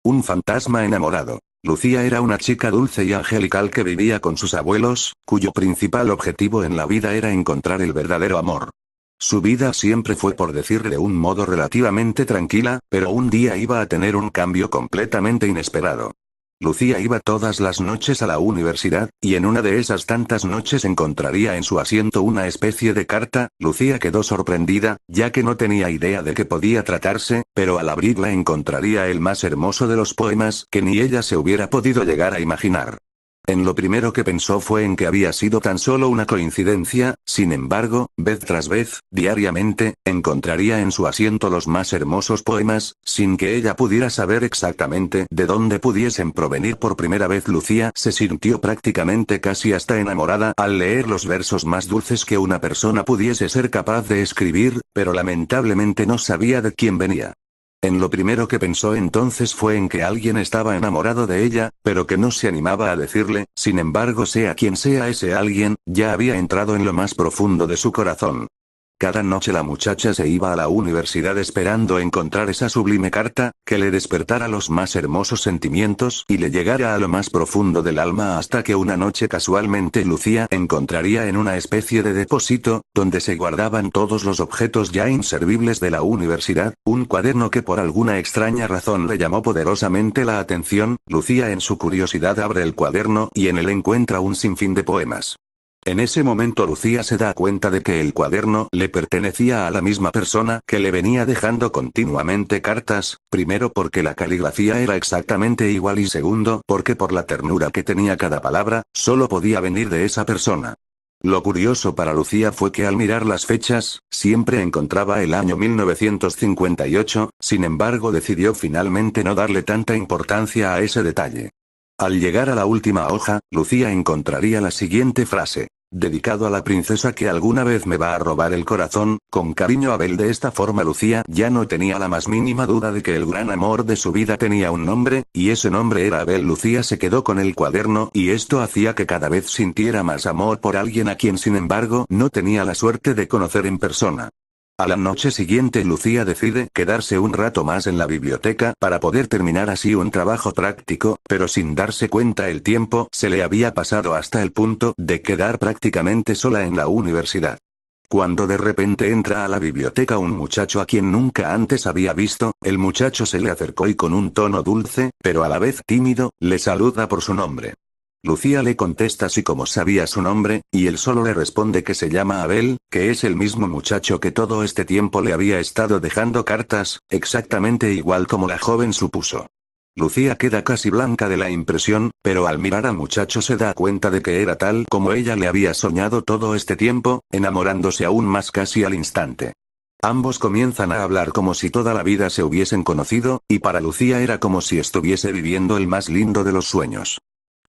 Un fantasma enamorado. Lucía era una chica dulce y angelical que vivía con sus abuelos, cuyo principal objetivo en la vida era encontrar el verdadero amor. Su vida siempre fue, por decir de un modo relativamente tranquila, pero un día iba a tener un cambio completamente inesperado. Lucía iba todas las noches a la universidad, y en una de esas tantas noches encontraría en su asiento una especie de carta. Lucía quedó sorprendida, ya que no tenía idea de qué podía tratarse, pero al abrirla encontraría el más hermoso de los poemas que ni ella se hubiera podido llegar a imaginar. En lo primero que pensó fue en que había sido tan solo una coincidencia. Sin embargo, vez tras vez, diariamente, encontraría en su asiento los más hermosos poemas, sin que ella pudiera saber exactamente de dónde pudiesen provenir. Por primera vez Lucía se sintió prácticamente casi hasta enamorada al leer los versos más dulces que una persona pudiese ser capaz de escribir, pero lamentablemente no sabía de quién venía. En lo primero que pensó entonces fue en que alguien estaba enamorado de ella, pero que no se animaba a decirle. Sin embargo, sea quien sea ese alguien, ya había entrado en lo más profundo de su corazón. Cada noche la muchacha se iba a la universidad esperando encontrar esa sublime carta, que le despertara los más hermosos sentimientos y le llegara a lo más profundo del alma, hasta que una noche casualmente Lucía encontraría en una especie de depósito, donde se guardaban todos los objetos ya inservibles de la universidad, un cuaderno que por alguna extraña razón le llamó poderosamente la atención. Lucía en su curiosidad abre el cuaderno y en él encuentra un sinfín de poemas. En ese momento Lucía se da cuenta de que el cuaderno le pertenecía a la misma persona que le venía dejando continuamente cartas, primero porque la caligrafía era exactamente igual y segundo porque por la ternura que tenía cada palabra, solo podía venir de esa persona. Lo curioso para Lucía fue que al mirar las fechas, siempre encontraba el año 1958, sin embargo decidió finalmente no darle tanta importancia a ese detalle. Al llegar a la última hoja, Lucía encontraría la siguiente frase. Dedicado a la princesa que alguna vez me va a robar el corazón, con cariño Abel. De esta forma Lucía ya no tenía la más mínima duda de que el gran amor de su vida tenía un nombre, y ese nombre era Abel. Lucía se quedó con el cuaderno y esto hacía que cada vez sintiera más amor por alguien a quien sin embargo no tenía la suerte de conocer en persona. A la noche siguiente Lucía decide quedarse un rato más en la biblioteca para poder terminar así un trabajo práctico, pero sin darse cuenta el tiempo se le había pasado hasta el punto de quedar prácticamente sola en la universidad. Cuando de repente entra a la biblioteca un muchacho a quien nunca antes había visto. El muchacho se le acercó y con un tono dulce, pero a la vez tímido, le saluda por su nombre. Lucía le contesta así como sabía su nombre, y él solo le responde que se llama Abel, que es el mismo muchacho que todo este tiempo le había estado dejando cartas, exactamente igual como la joven supuso. Lucía queda casi blanca de la impresión, pero al mirar al muchacho se da cuenta de que era tal como ella le había soñado todo este tiempo, enamorándose aún más casi al instante. Ambos comienzan a hablar como si toda la vida se hubiesen conocido, y para Lucía era como si estuviese viviendo el más lindo de los sueños.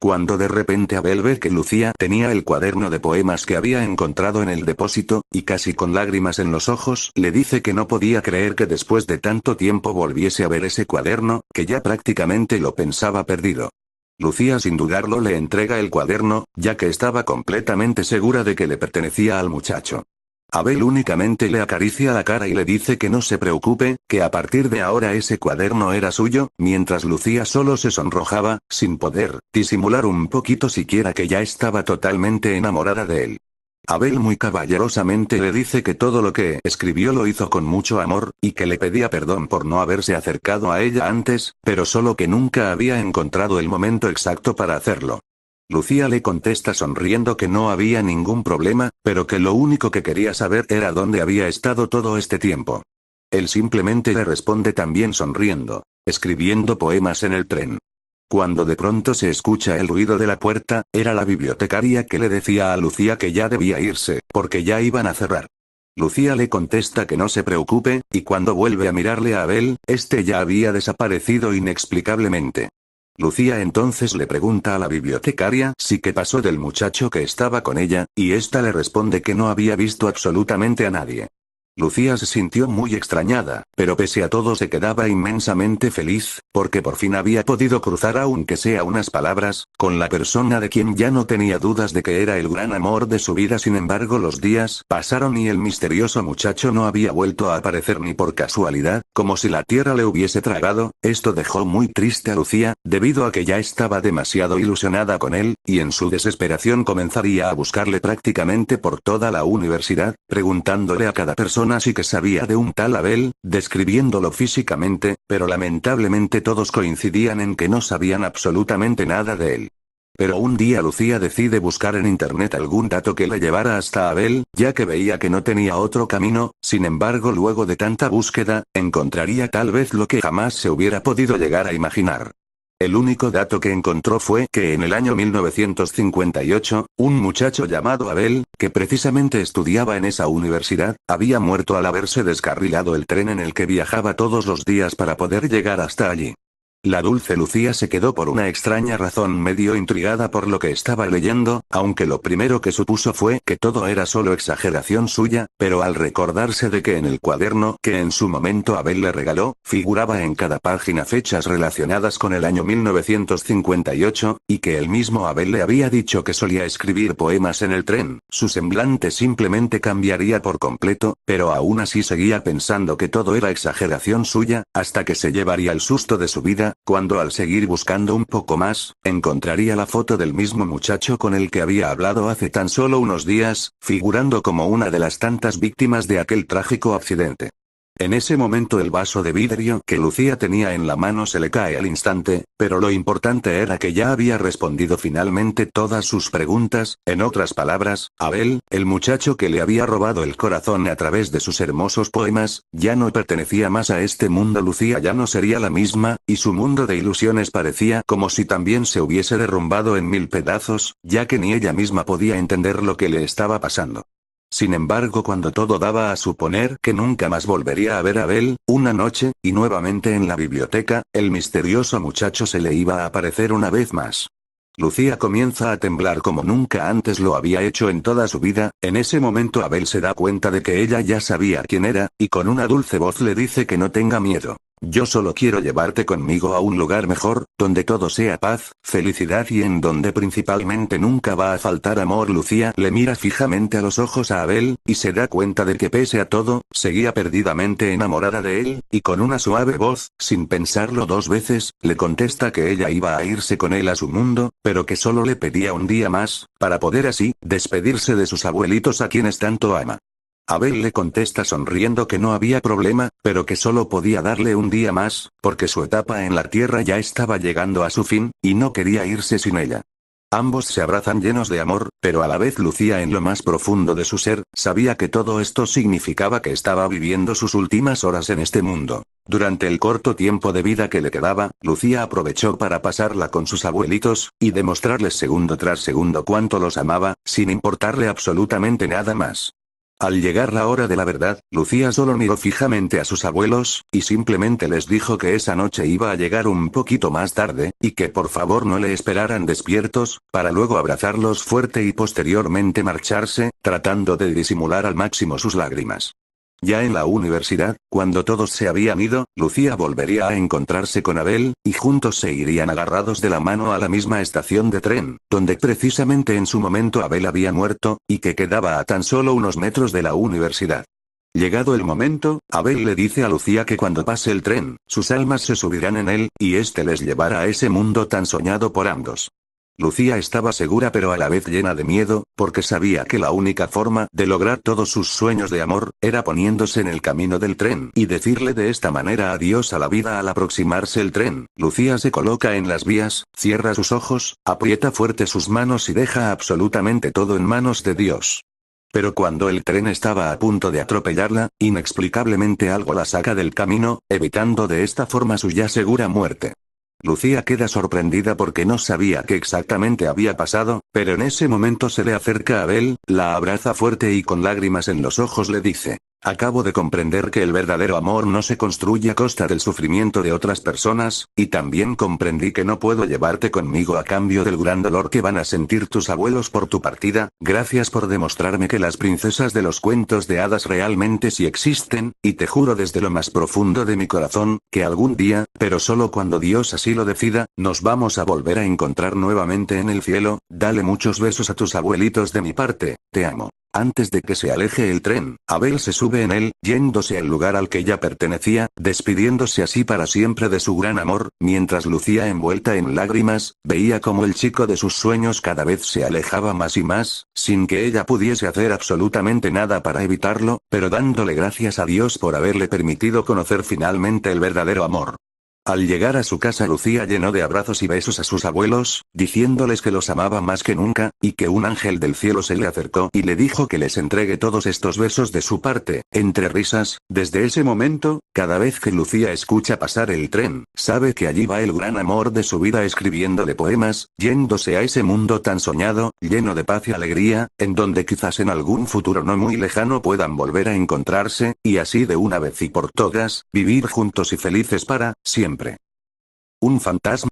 Cuando de repente Abel ve que Lucía tenía el cuaderno de poemas que había encontrado en el depósito, y casi con lágrimas en los ojos, le dice que no podía creer que después de tanto tiempo volviese a ver ese cuaderno, que ya prácticamente lo pensaba perdido. Lucía sin dudarlo le entrega el cuaderno, ya que estaba completamente segura de que le pertenecía al muchacho. Abel únicamente le acaricia la cara y le dice que no se preocupe, que a partir de ahora ese cuaderno era suyo, mientras Lucía solo se sonrojaba, sin poder disimular un poquito siquiera que ya estaba totalmente enamorada de él. Abel muy caballerosamente le dice que todo lo que escribió lo hizo con mucho amor, y que le pedía perdón por no haberse acercado a ella antes, pero solo que nunca había encontrado el momento exacto para hacerlo. Lucía le contesta sonriendo que no había ningún problema, pero que lo único que quería saber era dónde había estado todo este tiempo. Él simplemente le responde también sonriendo, escribiendo poemas en el tren. Cuando de pronto se escucha el ruido de la puerta, era la bibliotecaria que le decía a Lucía que ya debía irse, porque ya iban a cerrar. Lucía le contesta que no se preocupe, y cuando vuelve a mirarle a Abel, este ya había desaparecido inexplicablemente. Lucía entonces le pregunta a la bibliotecaria si qué pasó del muchacho que estaba con ella, y ésta le responde que no había visto absolutamente a nadie. Lucía se sintió muy extrañada, pero pese a todo se quedaba inmensamente feliz, porque por fin había podido cruzar aunque sea unas palabras, con la persona de quien ya no tenía dudas de que era el gran amor de su vida. Sin embargo, los días pasaron y el misterioso muchacho no había vuelto a aparecer ni por casualidad, como si la tierra le hubiese tragado. Esto dejó muy triste a Lucía, debido a que ya estaba demasiado ilusionada con él, y en su desesperación comenzaría a buscarle prácticamente por toda la universidad, preguntándole a cada persona sí que sabía de un tal Abel, describiéndolo físicamente, pero lamentablemente todos coincidían en que no sabían absolutamente nada de él. Pero un día Lucía decide buscar en internet algún dato que le llevara hasta Abel, ya que veía que no tenía otro camino. Sin embargo, luego de tanta búsqueda, encontraría tal vez lo que jamás se hubiera podido llegar a imaginar. El único dato que encontró fue que en el año 1958, un muchacho llamado Abel, que precisamente estudiaba en esa universidad, había muerto al haberse descarrilado el tren en el que viajaba todos los días para poder llegar hasta allí. La dulce Lucía se quedó por una extraña razón medio intrigada por lo que estaba leyendo, aunque lo primero que supuso fue que todo era solo exageración suya, pero al recordarse de que en el cuaderno que en su momento Abel le regaló, figuraba en cada página fechas relacionadas con el año 1958, y que el mismo Abel le había dicho que solía escribir poemas en el tren, su semblante simplemente cambiaría por completo, pero aún así seguía pensando que todo era exageración suya, hasta que se llevaría el susto de su vida, cuando al seguir buscando un poco más, encontraría la foto del mismo muchacho con el que había hablado hace tan solo unos días, figurando como una de las tantas víctimas de aquel trágico accidente. En ese momento el vaso de vidrio que Lucía tenía en la mano se le cae al instante, pero lo importante era que ya había respondido finalmente todas sus preguntas. En otras palabras, Abel, el muchacho que le había robado el corazón a través de sus hermosos poemas, ya no pertenecía más a este mundo. Lucía ya no sería la misma, y su mundo de ilusiones parecía como si también se hubiese derrumbado en mil pedazos, ya que ni ella misma podía entender lo que le estaba pasando. Sin embargo, cuando todo daba a suponer que nunca más volvería a ver a Abel, una noche, y nuevamente en la biblioteca, el misterioso muchacho se le iba a aparecer una vez más. Lucía comienza a temblar como nunca antes lo había hecho en toda su vida. En ese momento Abel se da cuenta de que ella ya sabía quién era, y con una dulce voz le dice que no tenga miedo. Yo solo quiero llevarte conmigo a un lugar mejor, donde todo sea paz, felicidad y en donde principalmente nunca va a faltar amor. Lucía le mira fijamente a los ojos a Abel, y se da cuenta de que pese a todo, seguía perdidamente enamorada de él, y con una suave voz, sin pensarlo dos veces, le contesta que ella iba a irse con él a su mundo, pero que solo le pedía un día más, para poder así, despedirse de sus abuelitos a quienes tanto ama. Abel le contesta sonriendo que no había problema, pero que solo podía darle un día más, porque su etapa en la tierra ya estaba llegando a su fin, y no quería irse sin ella. Ambos se abrazan llenos de amor, pero a la vez Lucía en lo más profundo de su ser, sabía que todo esto significaba que estaba viviendo sus últimas horas en este mundo. Durante el corto tiempo de vida que le quedaba, Lucía aprovechó para pasarla con sus abuelitos, y demostrarles segundo tras segundo cuánto los amaba, sin importarle absolutamente nada más. Al llegar la hora de la verdad, Lucía solo miró fijamente a sus abuelos, y simplemente les dijo que esa noche iba a llegar un poquito más tarde, y que por favor no le esperaran despiertos, para luego abrazarlos fuerte y posteriormente marcharse, tratando de disimular al máximo sus lágrimas. Ya en la universidad, cuando todos se habían ido, Lucía volvería a encontrarse con Abel, y juntos se irían agarrados de la mano a la misma estación de tren, donde precisamente en su momento Abel había muerto, y que quedaba a tan solo unos metros de la universidad. Llegado el momento, Abel le dice a Lucía que cuando pase el tren, sus almas se subirán en él, y este les llevará a ese mundo tan soñado por ambos. Lucía estaba segura pero a la vez llena de miedo, porque sabía que la única forma de lograr todos sus sueños de amor, era poniéndose en el camino del tren y decirle de esta manera adiós a la vida. Al aproximarse el tren, Lucía se coloca en las vías, cierra sus ojos, aprieta fuerte sus manos y deja absolutamente todo en manos de Dios. Pero cuando el tren estaba a punto de atropellarla, inexplicablemente algo la saca del camino, evitando de esta forma su ya segura muerte. Lucía queda sorprendida porque no sabía qué exactamente había pasado, pero en ese momento se le acerca a Abel, la abraza fuerte y con lágrimas en los ojos le dice: Acabo de comprender que el verdadero amor no se construye a costa del sufrimiento de otras personas, y también comprendí que no puedo llevarte conmigo a cambio del gran dolor que van a sentir tus abuelos por tu partida. Gracias por demostrarme que las princesas de los cuentos de hadas realmente sí existen, y te juro desde lo más profundo de mi corazón, que algún día, pero solo cuando Dios así lo decida, nos vamos a volver a encontrar nuevamente en el cielo. Dale muchos besos a tus abuelitos de mi parte, te amo. Antes de que se aleje el tren, Abel se sube en él, yéndose al lugar al que ya pertenecía, despidiéndose así para siempre de su gran amor, mientras Lucía envuelta en lágrimas, veía como el chico de sus sueños cada vez se alejaba más y más, sin que ella pudiese hacer absolutamente nada para evitarlo, pero dándole gracias a Dios por haberle permitido conocer finalmente el verdadero amor. Al llegar a su casa Lucía llenó de abrazos y besos a sus abuelos, diciéndoles que los amaba más que nunca, y que un ángel del cielo se le acercó y le dijo que les entregue todos estos besos de su parte, entre risas. Desde ese momento, cada vez que Lucía escucha pasar el tren, sabe que allí va el gran amor de su vida escribiéndole poemas, yéndose a ese mundo tan soñado, lleno de paz y alegría, en donde quizás en algún futuro no muy lejano puedan volver a encontrarse, y así de una vez y por todas, vivir juntos y felices para siempre. Un fantasma